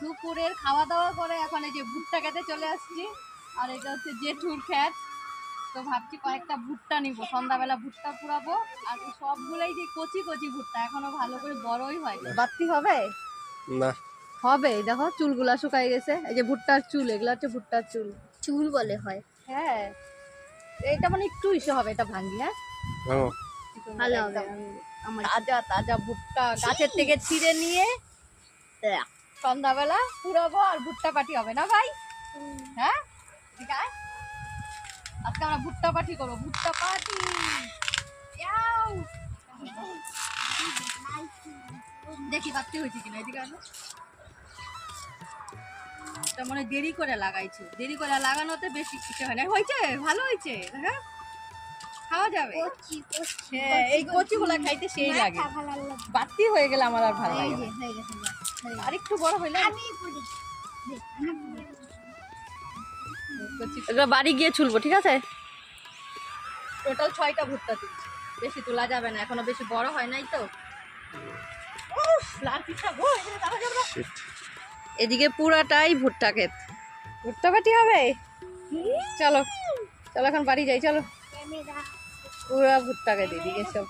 দুপুরের খাওয়া দাওয়া করে এখন এই যে ভুট্টা খেতে চলে আসছি। আর এটা হচ্ছে জেঠুর ক্ষেত। তো ভাবছি কয়েকটা ভুট্টা নিবো, সন্ধ্যাবেলা ভুট্টা পুরাবো। আর সবগুলোই যে কচি কচি ভুট্টা, এখনো ভালো করে বড়ই হয়নি। বাড়তি হবে না, হবে, দেখো চুলগুলা শুকাই গেছে। এই যে ভুট্টার চুল, এগুলো হচ্ছে ভুট্টার চুল। চুল বলে হয়। হ্যাঁ, এটা মানে একটু ইসে হবে, এটা ভাঙি। হ্যাঁ, ভালো। ভালো হবে। আমার তাজা তাজা ভুট্টা গাছের থেকে ছিঁড়ে নিয়ে সন্ধ্যাবেলা পুরাবো আর ভুট্টা পাটি হবে না ভাই? হ্যাঁ, ঠিক আছে। আজকে আমরা ভুট্টা পাটি করবো, ভুট্টা পাটি। ইয়াও! দেখি বাড়তি হয়েছে কিনা, এদিকে আনো। এটা মনে হয় দেরি করে লাগাইছে, দেরি করে লাগানোতে বেশি কিছু হয় না। হয়েছে, ভালো হয়েছে। হ্যাঁ, খাওয়া যাবে। হ্যাঁ, এই কচিগুলা খাইতে সেই লাগে। বাড়তি হয়ে গেলে আমার আর ভালো লাগে না। আর একটু বড় হইলে এগুলো বাড়ি গিয়ে ছুলবো, ঠিক আছে? টোটাল 6টা ভুট্টা তুলছি, বেশি তোলা যাবে না, এখনো বেশি বড় হয় নাই তো। লাল পিঠা গো, এখানে দাঁড়া যাবে না। এদিকে পুরাটাই ভুট্টা ক্ষেত, ভুট্টা পাটি হবে। চলো চলো এখন বাড়ি যাই, চলো। পুরা ভুট্টা ক্ষেত এদিকে সব।